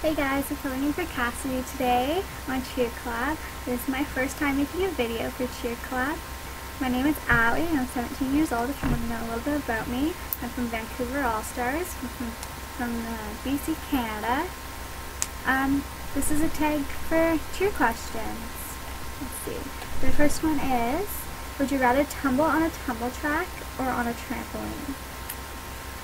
Hey guys, I'm filling in for Cassidy today on Cheer Collab. This is my first time making a video for Cheer Collab. My name is Allie and I'm 17 years old if you want to know a little bit about me. I'm from Vancouver All-Stars, from BC, Canada. This is a tag for cheer questions. Let's see. The first one is, would you rather tumble on a tumble track or on a trampoline?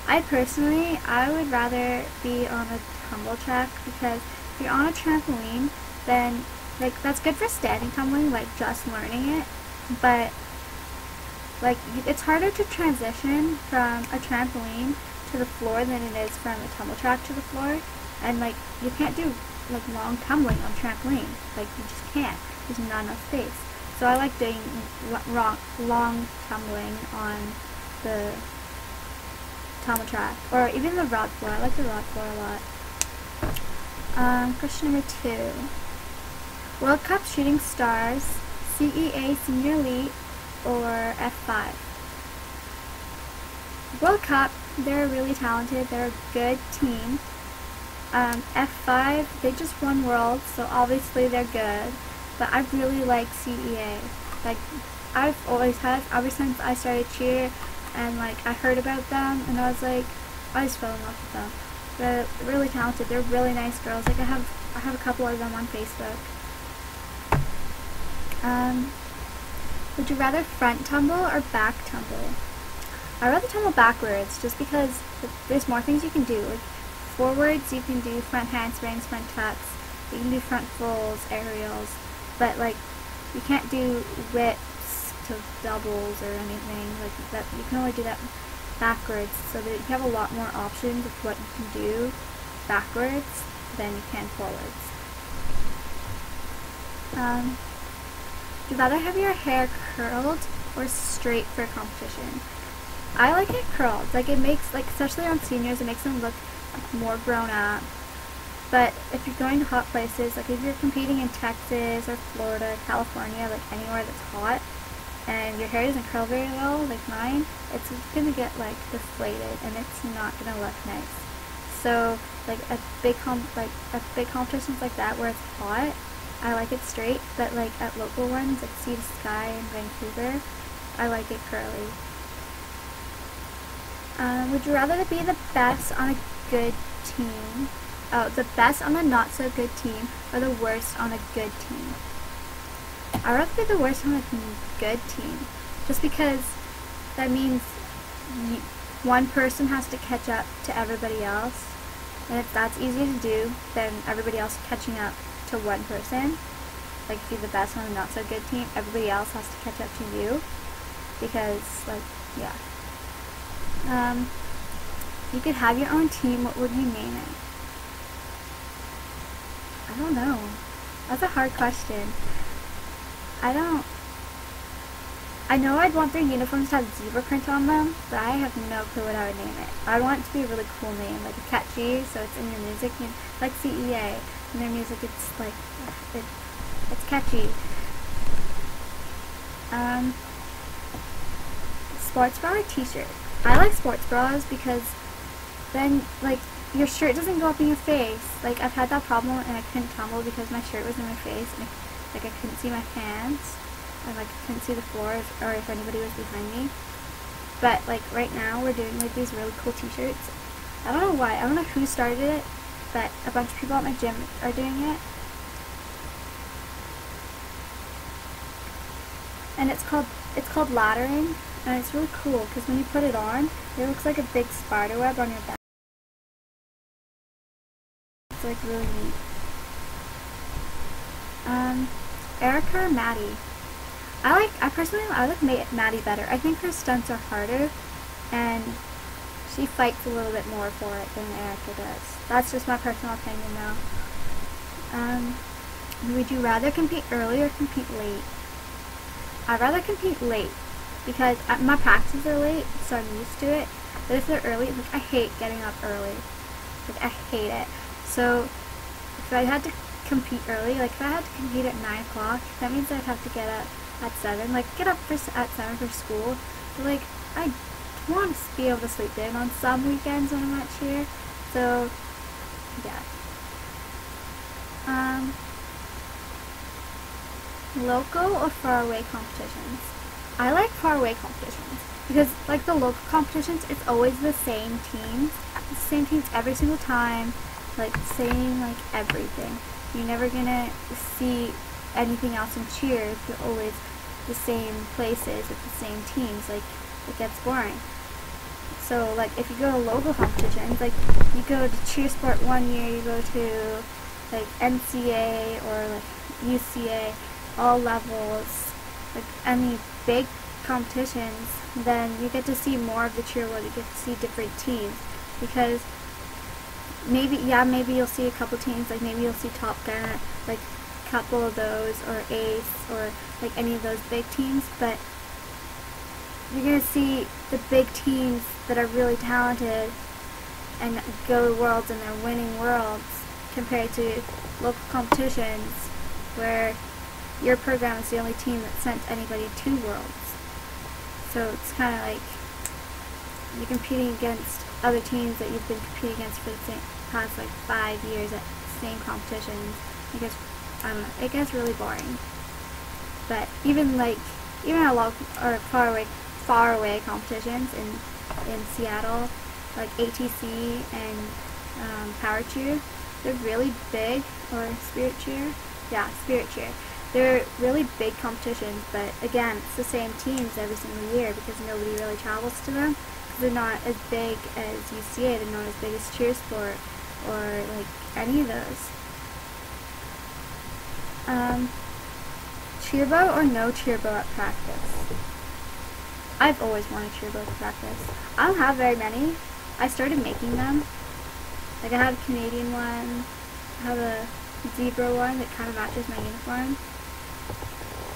I would rather be on a tumble track because if you're on a trampoline, then that's good for standing tumbling, just learning it, but it's harder to transition from a trampoline to the floor than it is from a tumble track to the floor, and you can't do long tumbling on trampoline, you just can't. There's not enough space. So I like doing long tumbling on the tumble track, or even the rod floor. I like the rod floor a lot. Question number 2. World Cup Shooting Stars, CEA Senior Elite, or F5? World Cup, they're really talented. They're a good team. F5, they just won Worlds, so obviously they're good. But I really like CEA. I've always had, ever since I started cheer, and I heard about them, and I just fell in love with them. They're really talented. They're really nice girls. I have a couple of them on Facebook. Would you rather front tumble or back tumble? I'd rather tumble backwards, just because there's more things you can do. Forwards, you can do front handsprings, front tucks. You can do front fulls, aerials, but you can't do whips to doubles or anything that. You can only do that backwards, so that you have a lot more options of what you can do backwards than you can forwards. Would you rather have your hair curled or straight for a competition? I like it curled. It makes, especially on seniors, it makes them look more grown up. But if you're going to hot places, if you're competing in Texas or Florida, California, anywhere that's hot, and your hair doesn't curl very well, like mine, it's gonna get deflated, and it's not gonna look nice. So at big competitions like that where it's hot, I like it straight. But at local ones like Sea to Sky in Vancouver, I like it curly. Would you rather be the best on a good team? Oh, the best on a not so good team or the worst on a good team? I'd rather be the worst on a good team, just because that means one person has to catch up to everybody else, and if that's easier to do than everybody else catching up to one person, if you're the best on a not so good team, everybody else has to catch up to you, because yeah. You could have your own team, what would you name it? I don't know. That's a hard question. I know I'd want their uniforms to have zebra print on them, but I have no clue what I would name it. I want it to be a really cool name, catchy, so it's in your music, like CEA. In their music, it's it's catchy. Sports bra or t-shirt? I like sports bras because then your shirt doesn't go up in your face. I've had that problem and I couldn't tumble because my shirt was in my face, and I couldn't see my hands, and I couldn't see the floor or if anybody was behind me. But right now we're doing these really cool t-shirts. I don't know why. I don't know who started it, but a bunch of people at my gym are doing it. And it's called laddering, and it's really cool because when you put it on, it looks like a big spider web on your back. It's really neat. Erica or Maddie? I personally like Maddie better. I think her stunts are harder, and she fights a little bit more for it than Erica does. That's just my personal opinion though. Would you rather compete early or compete late? I'd rather compete late, because my practices are late, so I'm used to it. But if they're early, I hate getting up early. I hate it. So if I had to compete early, if I had to compete at 9 o'clock, that means I'd have to get up at 7. Get up at 7 for school. But I want to be able to sleep in on some weekends when I'm at cheer. So yeah. Local or faraway competitions? I like faraway competitions because, like, the local competitions, it's always the same teams. The same teams every single time, like, same, like, everything. You're never gonna see anything else in cheer if you're always the same places with the same teams. Like, it gets boring. So, like, if you go to local competitions, like, you go to cheer sport one year, you go to, like, NCA or, like, UCA, all levels, like, any big competitions, then you get to see more of the cheer world. You get to see different teams, because maybe you'll see a couple teams, like maybe you'll see Top Gun, like a couple of those, or Ace, or like any of those big teams, but you're gonna see the big teams that are really talented and go to worlds and they're winning worlds, compared to local competitions where your program is the only team that sent anybody to worlds. So it's kind of like you're competing against other teams that you've been competing against for the past like 5 years at the same competitions. I don't know, it gets really boring. But even at local or far away competitions in Seattle, like ATC and Power Cheer, they're really big, or Spirit Cheer. Yeah, Spirit Cheer. They're really big competitions, but again, it's the same teams every single year because nobody really travels to them. They're not as big as UCA, they're not as big as Cheer Sport, or like any of those. Cheer bow or no cheer bow at practice? I've always wanted cheer bow at practice. I don't have very many. I started making them. Like, I have a Canadian one, I have a zebra one that kind of matches my uniform.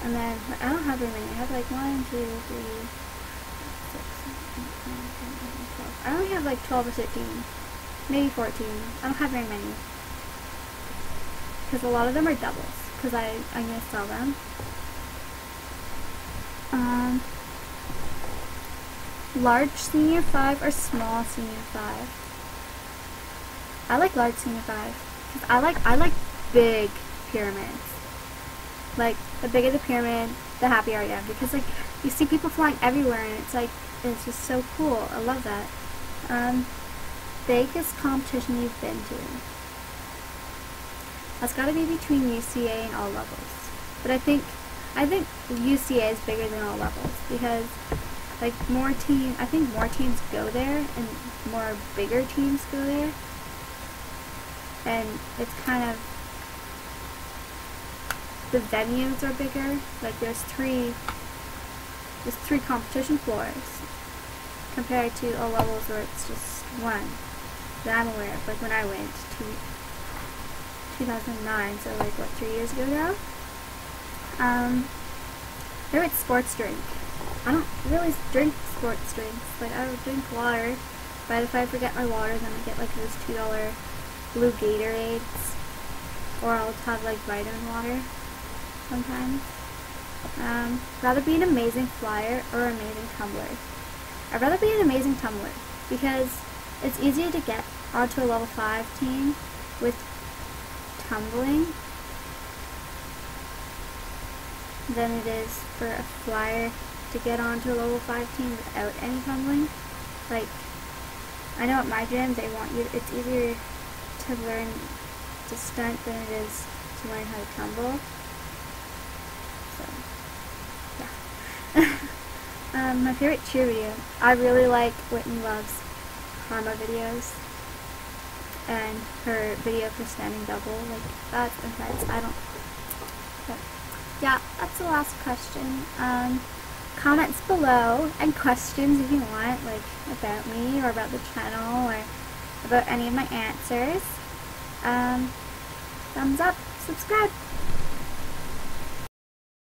And then, I don't have very many. I have like 1, 2, 3, 6, 7, 8, 9, 10, 11, 12. I only have like 12 or 13, maybe 14. I don't have very many. Because a lot of them are doubles. Because I'm going to sell them. Large senior 5 or small senior 5? I like large senior 5. Because I like big pyramids. Like, the bigger the pyramid, the happier I am. Because, like, you see people flying everywhere, and it's just so cool. I love that. Biggest competition you've been to? That's gotta be between UCA and all levels. But I think UCA is bigger than all levels, because, like, I think more teams go there, and more bigger teams go there. And it's kind of, the venues are bigger. Like, there's three competition floors compared to all levels where it's just one that I'm aware of. Like, when I went to 2009, so like what, 3 years ago now. Favorite sports drink? I don't really drink sports drinks. Like, I would drink water, but if I forget my water, then I get like those $2 blue Gatorades, or I'll have like vitamin water sometimes. Rather be an amazing flyer or amazing tumbler? I'd rather be an amazing tumbler, because it's easier to get onto a level 5 team with tumbling than it is for a flyer to get onto a level 5 team without any tumbling. Like, I know at my gym they want you, it's easier to learn to stunt than it is to learn how to tumble. So, yeah. My favorite cheer video. I really like Whitney Love's Karma videos, and her video for standing double. Like, that's intense. But yeah, that's the last question. Comments below, and questions if you want, like about me or about the channel or about any of my answers. Thumbs up, subscribe.